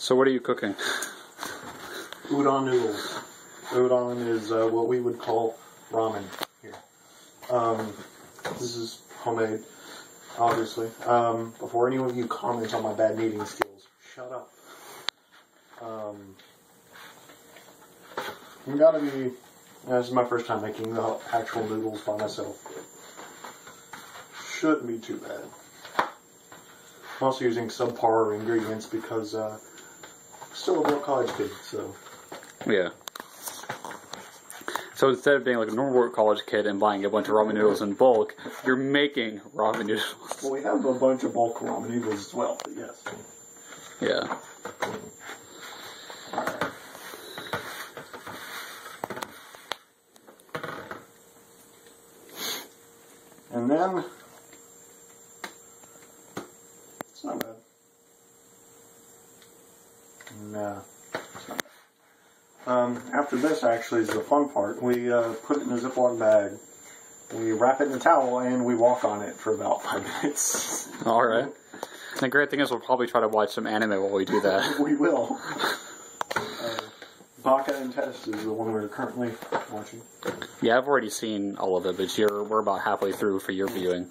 So what are you cooking? Udon Noodles. Udon is what we would call ramen here. This is homemade, obviously. Before any of you comment on my bad kneading skills, shut up. You gotta be... This is my first time making the actual noodles by myself. Shouldn't be too bad. I'm also using subpar ingredients because still a broke college kid, so... Yeah. So instead of being like a normal college kid and buying a bunch of ramen noodles in bulk, you're making ramen noodles. Well, we have a bunch of bulk ramen noodles as well, but yes. Yeah. And then... It's not bad. Nah. It's not bad. After this, actually, is the fun part. We put it in a Ziploc bag. We wrap it in a towel, and we walk on it for about 5 minutes. Alright. And the great thing is we'll probably try to watch some anime while we do that. We will. Baka and Test is the one we're currently watching. Yeah, I've already seen all of it, but we're about halfway through for your viewing.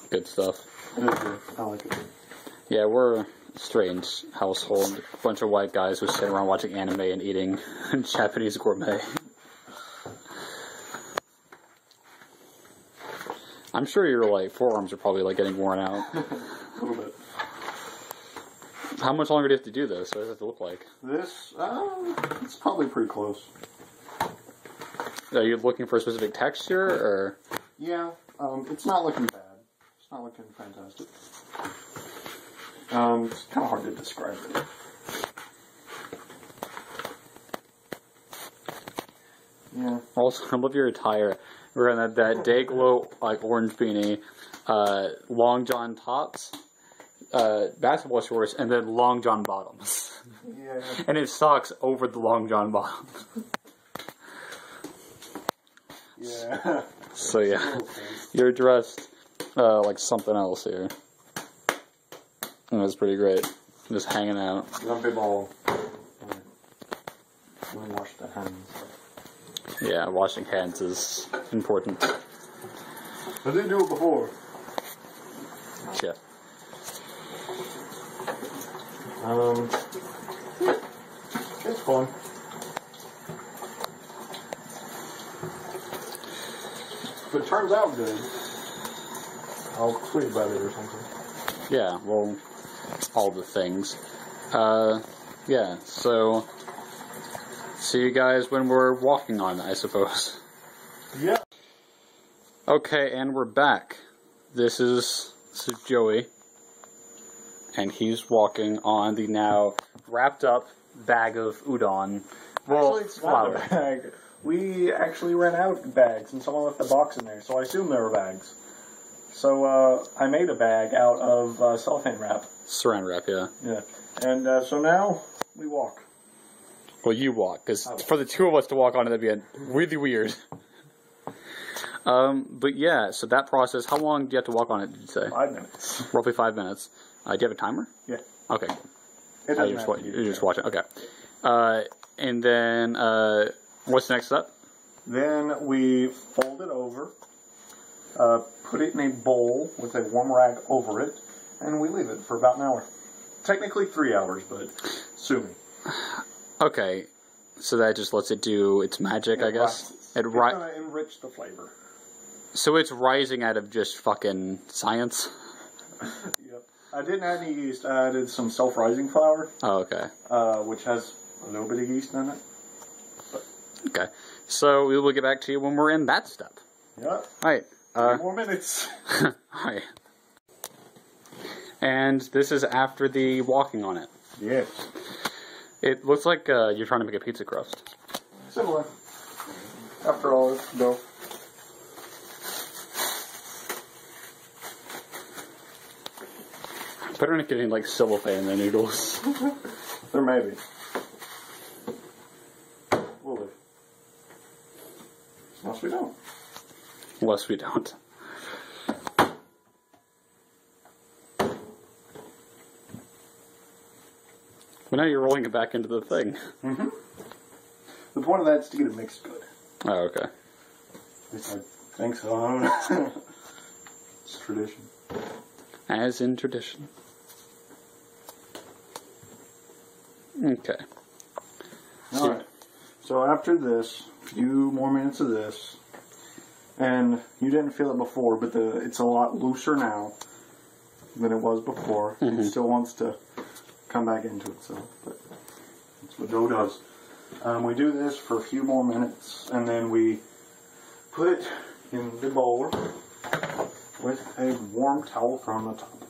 Good stuff. It is good. I like it. Yeah, we're a strange household. A bunch of white guys who sit around watching anime and eating Japanese gourmet. I'm sure your like forearms are probably like getting worn out. A little bit. How much longer do you have to do this? What does it look like? This, it's probably pretty close. Are you looking for a specific texture, or? Yeah, it's not looking bad. It's not looking fantastic. It's kind of hard to describe it. Yeah. Also, I love your attire. We're in that day glow like orange beanie, long john tops, basketball shorts, and then long john bottoms. Yeah. And it socks over the long john bottoms. Yeah. So yeah, you're dressed like something else here. And that's pretty great. Just hanging out. Lumpy ball. Let me wash the hands. Yeah, washing hands is important. I didn't do it before. Yeah. It's fun. If it turns out good, I'll tweet about it or something. Yeah, well, all the things. Yeah, so see you guys when we're walking on it, I suppose. Yeah. Okay, and we're back. This is Joey, and he's walking on the now wrapped up bag of udon. Well, actually, it's not a bag. We actually ran out of bags, and someone left the box in there, so I assume there were bags. So I made a bag out of cellophane wrap. Saran wrap, yeah. Yeah. And so now we walk. Well, you walk, because for the two of us to walk on it, that'd be really weird. But yeah, so that process, how long do you have to walk on it, did you say? 5 minutes. Roughly 5 minutes. Do you have a timer? Yeah. Okay. You're just watching. Okay. And then, what's the next step? Then we fold it over, put it in a bowl with a warm rag over it, and we leave it for about an hour. Technically 3 hours, but sue me. Okay. So that just lets it do its magic, I guess? It's going to enrich the flavor. So it's rising out of just fucking science? Yep. I didn't add any yeast. I added some self-rising flour. Oh, okay. Which has a little bit of yeast in it. But. Okay. So we will get back to you when we're in that step. Yep. Alright. 3 more minutes. Alright. And this is after the walking on it. Yes. It looks like you're trying to make a pizza crust. Similar. After all, it's dough. Better not getting like cellophane in the noodles. There may be. We'll live. Unless we don't. Unless we don't. Well, now you're rolling it back into the thing. Mm-hmm. The point of that is to get it mixed good. Oh, okay. At least I think so. I don't know. It's tradition. As in tradition. Okay. Alright. So after this, a few more minutes of this, and you didn't feel it before, but it's a lot looser now than it was before. Mm-hmm. It still wants to come back into itself, but that's what dough does. We do this for a few more minutes, and then we put it in the bowl with a warm towel from the top.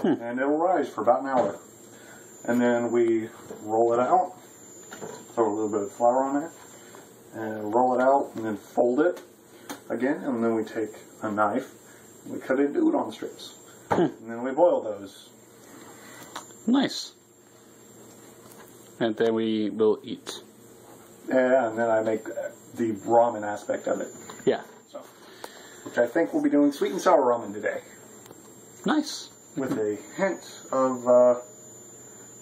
And it'll rise for about an hour. And then we roll it out, throw a little bit of flour on there, and roll it out, and then fold it again, and then we take a knife, and we cut it into udon strips. And then we boil those. Nice. And then we will eat. Yeah, and then I make the ramen aspect of it. Yeah. So, which I think we'll be doing sweet and sour ramen today. Nice. With a hint of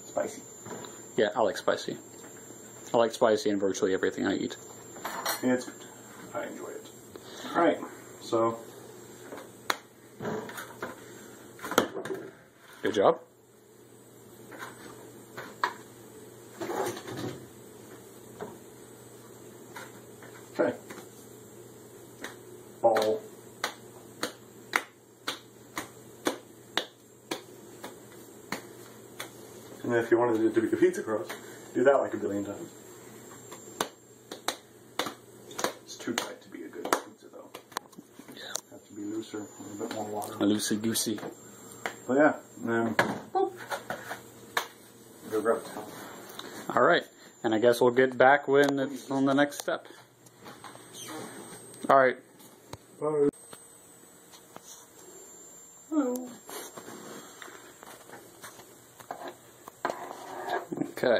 spicy. Yeah, I like spicy. I like spicy in virtually everything I eat. It's good. I enjoy it. Alright, so. Good job. Okay. Ball. And then if you wanted it to be a pizza crust, do that like a billion times. It's too tight to be a good pizza though. Yeah. Have to be looser, a little bit more water. Loosey-goosey. But yeah, and then boop. Go grab it. Alright, and I guess we'll get back when it's on the next step. Alright. Bye. Hello. Okay.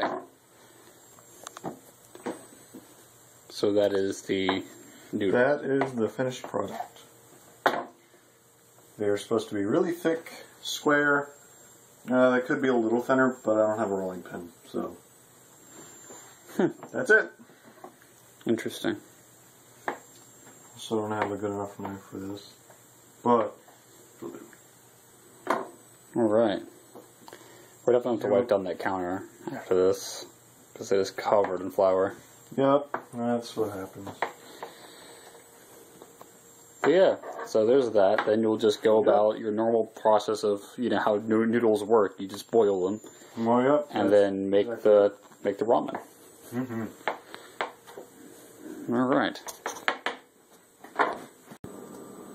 So that is the noodle. That is the finished product. They're supposed to be really thick, square. They could be a little thinner, but I don't have a rolling pin, so. That's it. Interesting. So I don't have a good enough knife for this, but it'll do. Alright. We're definitely have to wipe down that counter after this, because it is covered in flour. Yep, that's what happens. But yeah, so there's that. Then you'll just go about your normal process of, you know, how noodles work. You just boil them, Well, yep, and then make the ramen. Mm-hmm. All right.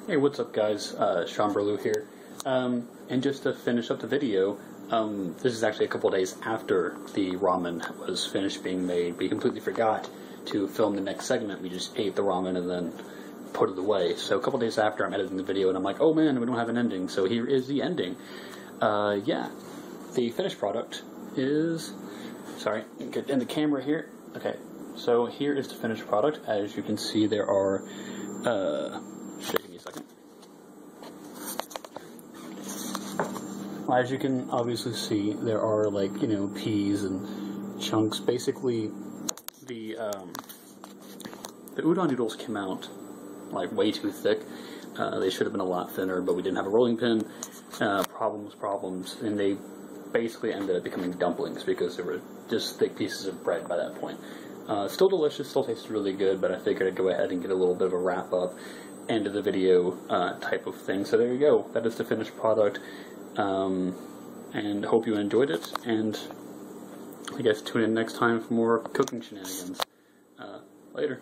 Hey, what's up, guys? Sean Berlew here. And just to finish up the video, this is actually a couple days after the ramen was finished being made. We completely forgot to film the next segment. We just ate the ramen and then put it away. So a couple days after, I'm editing the video, and I'm like, oh man, we don't have an ending. So here is the ending. Yeah, the finished product is... Sorry, get in the camera here. Okay, so here is the finished product. As you can see, there are... Give me a second. As you can obviously see, there are, like, you know, peas and chunks. Basically, the udon noodles came out, like, way too thick. They should have been a lot thinner, but we didn't have a rolling pin. Problems, and they basically ended up becoming dumplings because they were just thick pieces of bread by that point. Still delicious, still tastes really good, but I figured I'd go ahead and get a little bit of a wrap-up, end of the video type of thing. So there you go. That is the finished product. And hope you enjoyed it, and I guess tune in next time for more cooking shenanigans. Later.